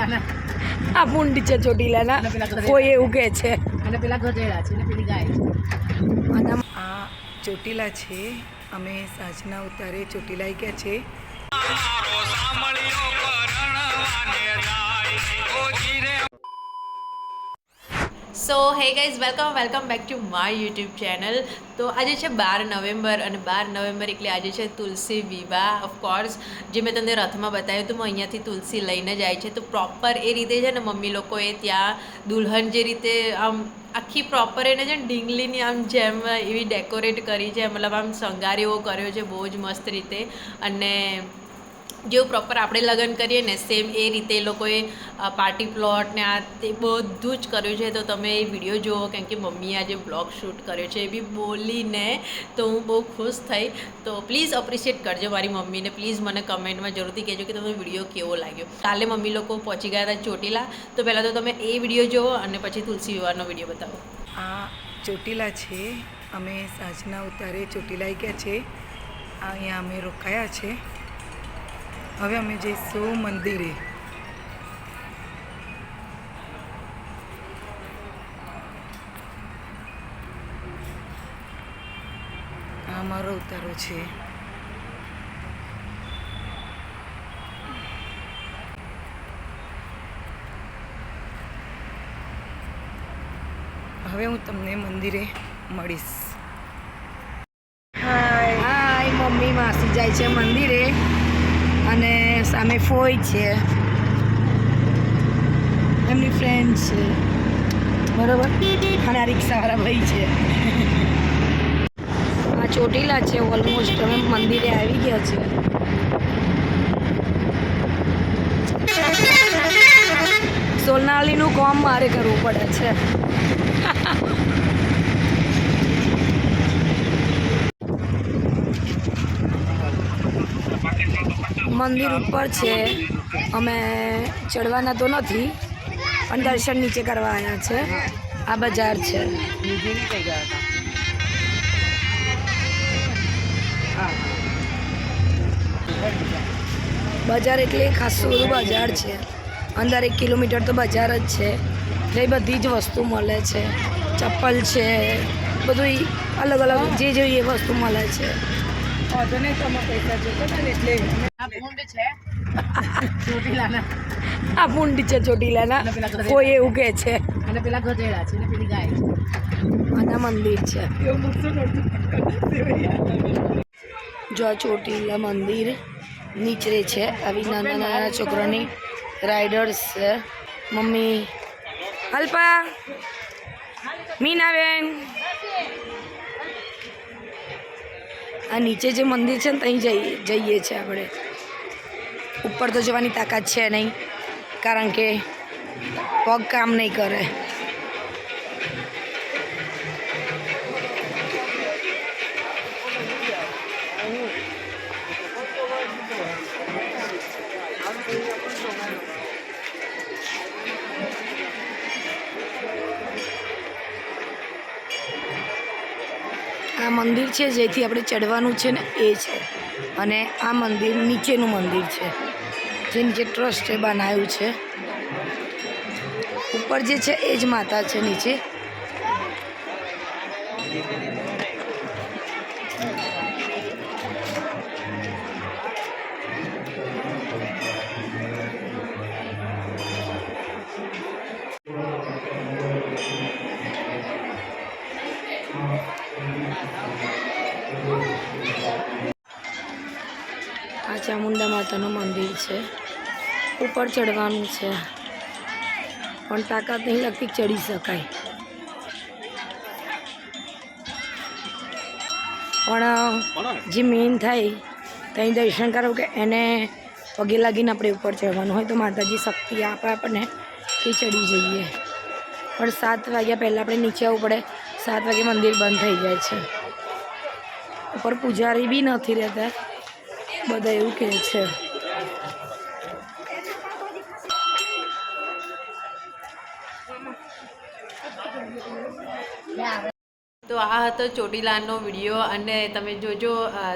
આ પૂંડી છે ચોટીલાના, કોઈ એવું કહે છે. અને પેલા ગધેડા છે ને પેલી ગાય છે. અને આ ચોટીલા છે. અમે સાંજના ઉતારે ચોટીલા ગયા છે. So hey guys, welcome back to my YouTube channel. તો આજે છે 12 નવેમ્બર અને 12 નવેમ્બર એટલે આજે છે તુલસી વિવાહ. ઓફકોર્સ જે મેં તમને રથમાં બતાવ્યું હતું, અહીંયાથી તુલસી લઈને જાય છે. તો પ્રોપર એ રીતે છે ને મમ્મી લોકોએ ત્યાં દુલ્હન જે રીતે આમ આખી પ્રોપર એને છે ને ઢીંગલીની આમ જેમ એવી ડેકોરેટ કરી છે, મતલબ આમ શણગાર એવો કર્યો છે બહુ જ મસ્ત રીતે. અને જેવું પ્રોપર આપણે લગ્ન કરીએ ને સેમ એ રીતે એ લોકોએ પાર્ટી પ્લોટ ને આ તે બધું જ કર્યું છે. તો તમે એ વિડીયો જુઓ, કેમ કે મમ્મીએ આજે બ્લોગ શૂટ કર્યો છે એ બી બોલીને. તો હું બહુ ખુશ થઈ. તો પ્લીઝ અપ્રિશિએટ કરજો મારી મમ્મીને. પ્લીઝ મને કમેન્ટમાં જરૂરથી કહેજો કે તમને વિડીયો કેવો લાગ્યો. કાલે મમ્મી લોકો પહોંચી ગયા હતા ચોટીલા. તો પહેલાં તો તમે એ વિડીયો જુઓ અને પછી તુલસી વિવાહનો વિડીયો બતાવો. આ ચોટીલા છે. અમે સાંજના ઉતારે ચોટીલા ગયા છે. અહીંયા અમે રોકાયા છે. હવે અમે જઈશું મંદિરે. આ અમારો ઉતારો છે. હવે હું તમને મંદિરે મળીશ. હાય, મમ્મી માસી જાય છે મંદિરે અને સામે ફોઈ છે, એમની ફ્રેન્ડ છે, બરાબર. અને આ રિક્ષાવાળા ભાઈ છે. આ ચોટીલા છે. ઓલમોસ્ટ અમે મંદિરે આવી ગયા છે. સોનાલીનું કામ મારે કરવું પડે છે. મંદિર ઉપર છે. અમે ચડવાના તો નથી, પણ દર્શન નીચે કરવા આવ્યા છે. આ બજાર છે. બજાર એટલે ખાસું બધું બજાર છે. અંદર 1 કિલોમીટર તો બજાર જ છે. એટલે બધી જ વસ્તુ મળે છે. ચપ્પલ છે, બધું અલગ અલગ જે જોઈએ એ વસ્તુ મળે છે. વાંધો નહીં, તમે પૈસા જોતા ને એટલે. આ પૂંડ છે ચોટીલાના. આ પૂંડી છે ચોટીલાના, કોઈ એવું કહે છે. અને પેલા ગધેડા છે ને પેલી ગાય છે. અને આ મંદિર છે. જો આ ચોટીલા મંદિર નીચે છે. આવી નાના નાના છોકરાની રાઇડર્સ છે. મમ્મી અલ્પા, મીનાબેન. આ નીચે જે મંદિર છે ને ત્યાં જઈએ છીએ આપણે. ઉપર તો જવાની તાકાત છે નહીં, કારણ કે પગ કામ નહીં કરે. આ મંદિર છે જેથી આપણે ચડવાનું છે ને એ છે. અને આ મંદિર નીચેનું મંદિર છે, જે નીચે ટ્રસ્ટે બનાવ્યું છે. ઉપર જે છે એ જ માતા છે નીચે. આ ચામુંડા માતાનું મંદિર છે. ઉપર ચડવાનું છે, પણ તાકાત નહીં લાગતી ચડી શકાય. પણ જે મેન થાય ત્યાં દર્શન કરો કે એને પગે લાગીને આપણે ઉપર ચડવાનું હોય તો માતાજી શક્તિ આપે આપણને કે ચડી જઈએ. પણ 7 વાગ્યા પહેલાં આપણે નીચે આવવું પડે. 7 વાગે મંદિર બંધ થઈ જાય છે. ઉપર પૂજારી બી નથી રહેતા, બધા એવું કહે છે. તો આ હતો ચોટીલાનો વિડીયો અને તમે જોજો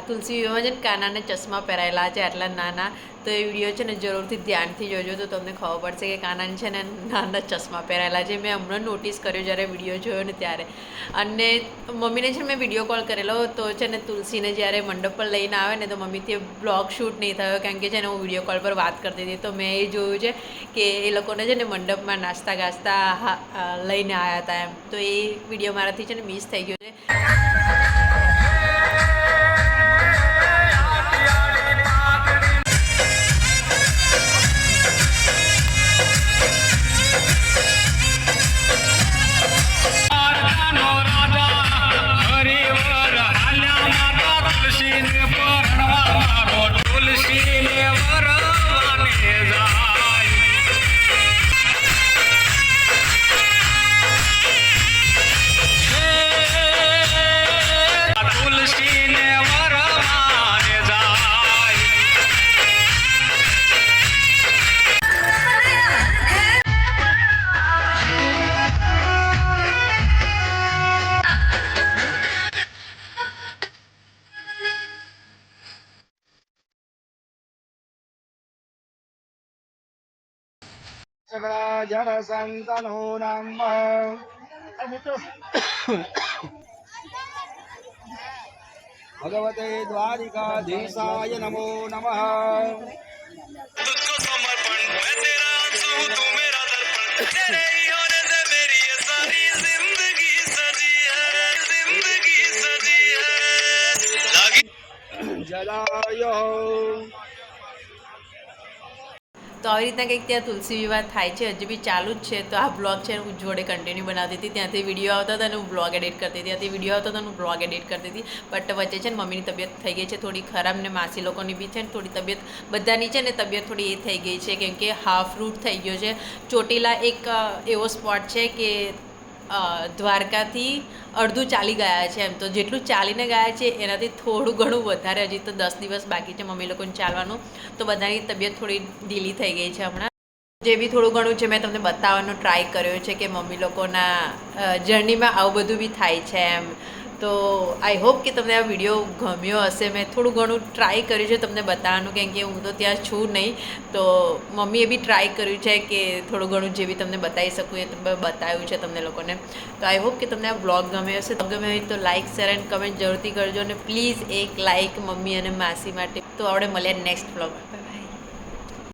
તુલસી વિવાહમાં છે ને કાનાને ચશ્મા પહેરાયેલા છે આટલા નાના. તો એ વિડીયો છે ને જરૂરથી ધ્યાનથી જોજો તો તમને ખબર પડશે કે કાનાને છે ને નાના ચશ્મા પહેરાયેલા છે. મેં હમણાં નોટિસ કર્યો જ્યારે વિડીયો જોયો ને ત્યારે. અને મમ્મીને છે ને મેં વિડીયો કોલ કરેલો તો છે ને તુલસીને જ્યારે મંડપ પર લઈને આવે ને તો મમ્મીથી બ્લોગ શૂટ નહીં થયો કારણ કે છે ને હું વિડીયો કોલ પર વાત કરતી હતી. તો મેં એ જોયું છે કે એ લોકોને છે ને મંડપમાં નાસ્તા ગાસ્તા લઈને આવ્યા હતા એમ. તો એ વિડીયો મારાથી છે ને મિસ થઈ ગયો છે. सकला जड़ संतनो नम भगवते द्वारिकाधीशाय नमो नमः। तुझको समर्पण मैं तेरा अंश हूँ तू मेरा दर्पण तेरे ही होने से मेरी ये सारी जिंदगी सजी है लागी जलायो તો આવી રીતના કંઈક ત્યાં તુલસી વિવાહ થાય છે. હજી બી ચાલુ જ છે. તો આ બ્લોગ છે હું જોડે કન્ટિન્યુ બનાવતી હતી. ત્યાંથી વિડીયો આવતા હતા અને હું બ્લોગ એડિટ કરતી હતી. ત્યાંથી વિડીયો આવતો હતો હું બ્લોગ એડિટ કરતી હતી. બટ વચ્ચે છે ને મમ્મીની તબિયત થઈ ગઈ છે થોડી ખરાબ ને માસી લોકોની બી છે ને થોડી તબિયત બધાની છે ને તબિયત થોડી એ થઈ ગઈ છે કેમ કે હાફ રૂટ થઈ ગયો છે. ચોટીલા એક એવો સ્પોટ છે કે દ્વારકાથી અડધું ચાલી ગયા છે એમ. તો જેટલું ચાલીને ગયા છે એનાથી થોડું ઘણું વધારે. હજી તો 10 દિવસ બાકી છે મમ્મી લોકોને ચાલવાનું. તો બધાની તબિયત થોડી ઢીલી થઈ ગઈ છે હમણાં. જે બી થોડું ઘણું છે મેં તમને બતાવવાનો ટ્રાય કર્યો છે કે મમ્મી લોકોના જર્નીમાં આવું બધું બી થાય છે એમ. તો આઈ હોપ કે તમને આ વિડીયો ગમ્યો હશે. મેં થોડું ઘણું ટ્રાય કર્યું છે તમને બતાવવાનું કેમ કે હું તો ત્યાં છું નહીં. તો મમ્મીએ બી ટ્રાય કર્યું છે કે થોડું ઘણું જે બી તમને બતાવી શકું એ બતાવ્યું છે તમને લોકોને. તો આઈ હોપ કે તમને આ બ્લોગ ગમ્યો હશે. ગમે હોય તો લાઇક શેર એન્ડ કમેન્ટ જરૂરથી કરજો અને પ્લીઝ એક લાઇક મમ્મી અને માસી માટે. તો આપણે મળ્યા નેક્સ્ટ બ્લોગ.